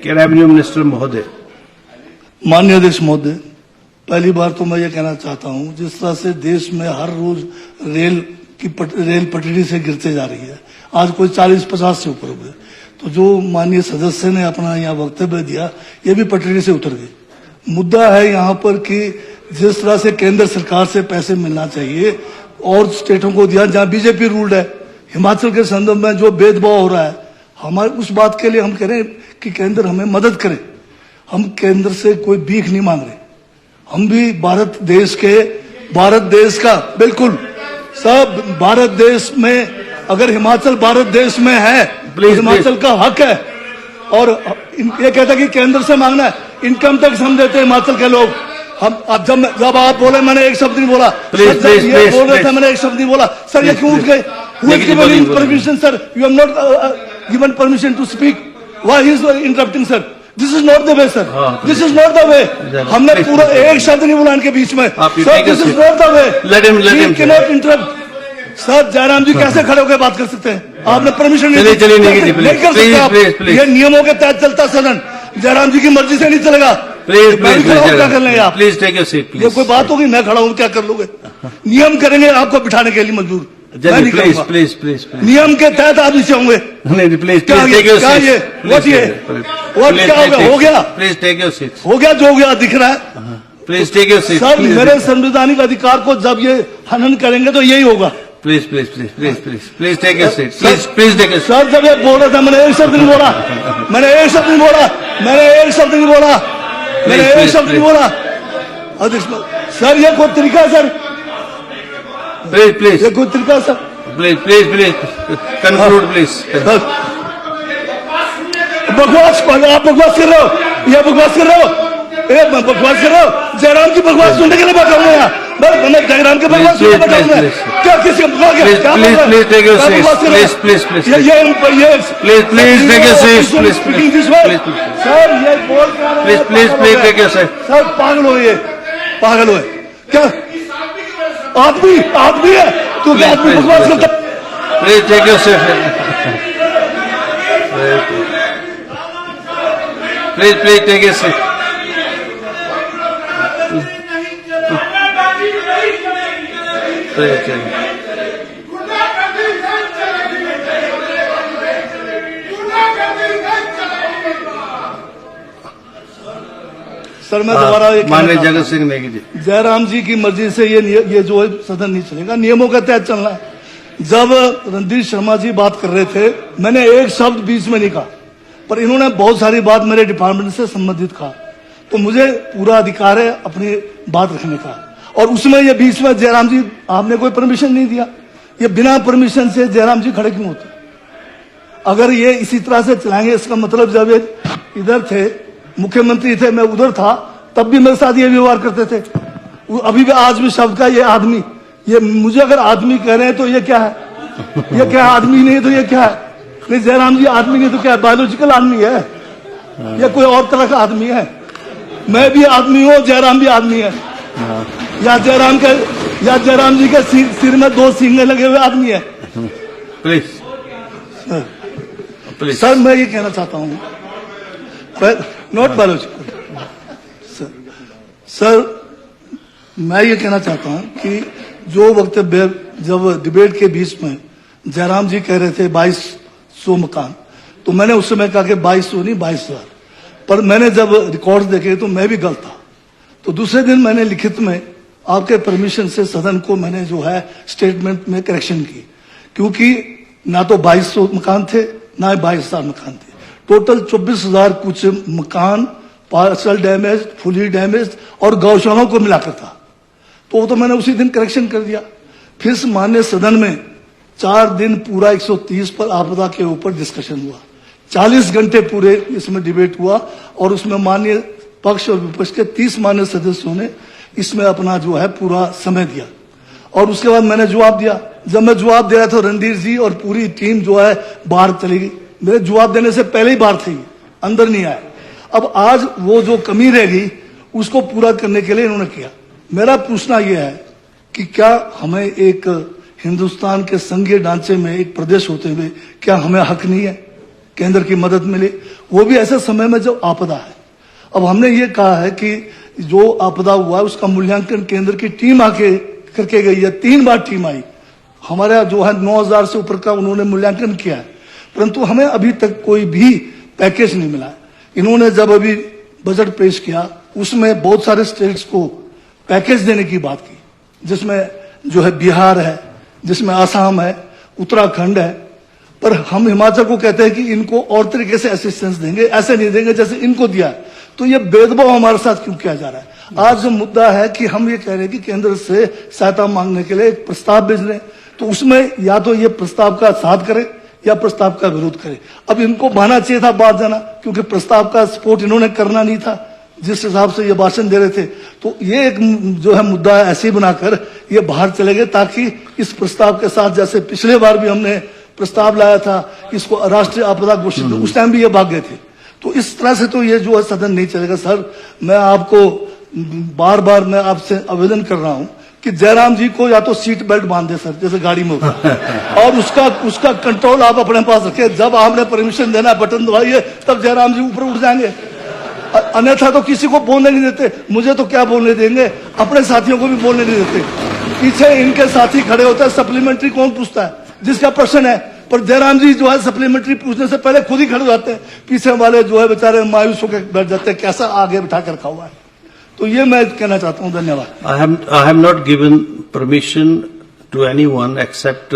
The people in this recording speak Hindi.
रेवेन्यू मिनिस्टर महोदय। माननीय अध्यक्ष महोदय, पहली बार तो मैं ये कहना चाहता हूं, जिस तरह से देश में हर रोज रेल पटरी से गिरते जा रही है, आज कोई 40-50 से ऊपर हुए, तो जो माननीय सदस्य ने अपना यहाँ वक्तव्य दिया, ये भी पटरी से उतर गई। मुद्दा है यहाँ पर कि जिस तरह से केंद्र सरकार से पैसे मिलना चाहिए और स्टेटों को दिया जहाँ बीजेपी रूल्ड है, हिमाचल के संदर्भ में जो भेदभाव हो रहा है, हमारे उस बात के लिए हम कह रहे हैं कि केंद्र हमें मदद करे। हम केंद्र से कोई भीख नहीं मांग रहे, हम भी भारत देश का बिल्कुल सब भारत देश में, अगर हिमाचल भारत देश में है तो हिमाचल का हक है। और ये कहता है कि केंद्र से मांगना है, इनकम टैक्स हम देते हैं हिमाचल के लोग। हम अब जब आप बोले मैंने एक शब्द नहीं बोला, ये बोल रहे थे मैंने एक शब्द नहीं बोला। सर ये क्यों उठ गए? Permission sir, you have not given permission to speak, why he is interrupting sir? This is not the way sir, this is not the way. हमने पूरा एक शब्द नहीं बोला इनके बीच में sir, this is not the way. He can not interrupt. Sir Jairam ji कैसे खड़े होकर बात कर सकते हैं? आपने परमिशन नहीं कर सकते आप, ये नियमों के तहत चलता सदन, जयराम जी की मर्जी से नहीं चलेगा। क्या कर लेंगे आप? Please take your seat. ये कोई बात होगी? मैं खड़ा हूँ, क्या कर लोगे? नियम करेंगे आपको बिठाने के लिए मजबूर, मैं नहीं करूंगा। प्लीज नियम के तहत आप नीचे होंगे। नहीं प्लीज क्या ये what क्या हो गया? Please take your seat. हो गया जो हो गया, दिख रहा है। Please take your seat. Sir मेरे संवैधानिक अधिकार को जब ये हनन करेंगे तो यही होगा। Please take your seat. Please take your seat. Sir जब ये बोल रहा था मैंने एक शब्द नहीं बोला, मैंने एक शब्द नहीं बोला। अध्यक्ष सर ये कोई तरीका है सर? प्लीज ये कोई तरीका है सर? Please conclude please. बकवास आप बकवास कर रहे हो, ये बकवास कर रहे हो, बकवास कर रहे हो। जयराम की बकवास सुनने के लिए बैठा हूँ यहाँ, मैं जयराम के बकवास सुनने बैठा हूँ। क्या किसी please take your seat. Please sir ये बोल please take your seat. Sir पागल हो क्या? आदमी है तू, क्या आदमी बकवास करता? Please take your seat. Please take your seat. Sir मैं दोबारा माननीय जगत सिंह नेगी जी, जयराम जी की मर्जी से ये जो है सदन नहीं चलेगा, नियमों के तहत चलना है। जब रणधीर शर्मा जी बात कर रहे थे, मैंने एक शब्द बीच में नहीं कहा, पर इन्होंने बहुत सारी बात मेरे डिपार्टमेंट से संबंधित कहा, तो मुझे पूरा अधिकार है अपनी बात रखने का। और उसमें ये बीच में जयराम जी आपने कोई परमिशन नहीं दिया, ये बिना परमिशन से जयराम जी खड़े क्यों होते? अगर ये इसी तरह से चलाएंगे, इसका मतलब जब ये इधर थे, मुख्यमंत्री थे, मैं उधर था, तब भी मेरे साथ ये व्यवहार करते थे। अभी भी आज भी शब्द का ये आदमी, ये मुझे अगर आदमी कह रहे हैं तो ये क्या है? ये क्या आदमी नहीं है तो ये क्या है? नहीं जयराम जी आदमी नहीं तो क्या है? बायोलॉजिकल आदमी है या कोई और तरह का आदमी है? मैं भी आदमी हूँ, जयराम भी आदमी है, या जयराम जी के सिर में 2 सींग लगे हुए आदमी है। प्लीज सर मैं ये कहना चाहता हूँ, नॉट बायोलॉजिकल सर, मैं ये कहना चाहता हूँ कि जो वक्तव्य जब डिबेट के बीच में जयराम जी कह रहे थे 2200 मकान, तो मैंने उस समय कहा कि 2200 नहीं 22,000, पर मैंने जब रिकॉर्ड देखे तो मैं भी गलत था। तो दूसरे दिन मैंने लिखित में आपके परमिशन से सदन को मैंने जो है स्टेटमेंट में करेक्शन की, क्योंकि ना तो 2200 मकान थे ना 22,000 मकान थे, टोटल 24,000 कुछ मकान पार्शल डैमेज, फुली डैमेज और गौशालाओं को मिलाकर था। तो मैंने उसी दिन करेक्शन कर दिया। फिर माननीय सदन में 4 दिन पूरा 130 पर आपदा के ऊपर डिस्कशन हुआ, 40 घंटे पूरे इसमें डिबेट हुआ, और उसमें माननीय पक्ष और विपक्ष के 30 माननीय सदस्यों ने इसमें अपना जो है पूरा समय दिया। और उसके बाद मैंने जवाब दिया। जब मैं जवाब दे रहा था, रणधीर जी और पूरी टीम जो है बाहर चली गई। मेरे जवाब देने से पहले ही बाहर थी, अंदर नहीं आए। अब आज वो जो कमी रह गई उसको पूरा करने के लिए इन्होंने किया। मेरा पूछना यह है कि क्या हमें एक हिंदुस्तान के संघीय ढांचे में एक प्रदेश होते हुए क्या हमें हक नहीं है? केंद्र की मदद मिली, वो भी ऐसे समय में जब आपदा है। अब हमने ये कहा है कि जो आपदा हुआ है उसका मूल्यांकन केंद्र की टीम आके करके गई है, 3 बार टीम आई, हमारा जो है 9,000 से ऊपर का उन्होंने मूल्यांकन किया है, परंतु हमें अभी तक कोई भी पैकेज नहीं मिला है। इन्होंने जब अभी बजट पेश किया उसमें बहुत सारे स्टेट्स को पैकेज देने की बात की, जिसमें जो है बिहार है, जिसमें आसाम है, उत्तराखंड है, पर हम हिमाचल को कहते हैं कि इनको और तरीके से असिस्टेंस देंगे, ऐसे नहीं देंगे जैसे इनको दिया। तो ये भेदभाव हमारे साथ क्यों किया जा रहा है? आज जो मुद्दा है कि हम ये कह रहे हैं कि केंद्र से सहायता मांगने के लिए एक प्रस्ताव भेज रहे हैं, तो उसमें या तो ये प्रस्ताव का साथ करे या प्रस्ताव का विरोध करे। अब इनको बहाना चाहिए था बाहर जाना, क्योंकि प्रस्ताव का सपोर्ट इन्होंने करना नहीं था जिस हिसाब से ये भाषण दे रहे थे। तो ये एक जो है मुद्दा ऐसे ही बनाकर ये बाहर चले गए, ताकि इस प्रस्ताव के साथ, जैसे पिछले बार भी हमने प्रस्ताव लाया था इसको राष्ट्रीय आपदा घोषित, उस टाइम भी ये भाग गए थे। तो इस तरह से तो ये जो है सदन नहीं चलेगा। सर, मैं आपको बार बार मैं आपसे आवेदन कर रहा हूं कि जयराम जी को या तो सीट बेल्ट बांध दे सर, जैसे गाड़ी में होता है, और उसका कंट्रोल आप अपने पास रखें। जब आपने परमिशन देना बटन दबाइए तब जयराम जी ऊपर उठ जाएंगे, अन्यथा तो किसी को बोलने नहीं देते। मुझे तो क्या बोलने देंगे, अपने साथियों को भी बोलने नहीं देते। पीछे इनके साथी खड़े होते हैं, सप्लीमेंट्री कौन पूछता है, जिसका प्रश्न है, पर जयराम जी जो है सप्लीमेंट्री पूछने से पहले खुद ही खड़े हो जाते हैं। पीछे वाले जो है बेचारे मायूस होकर बैठ जाते हैं, कैसा आगे बिठा कर रखा हुआ है। तो ये मैं कहना चाहता हूं। धन्यवाद। I have not given permission to anyone except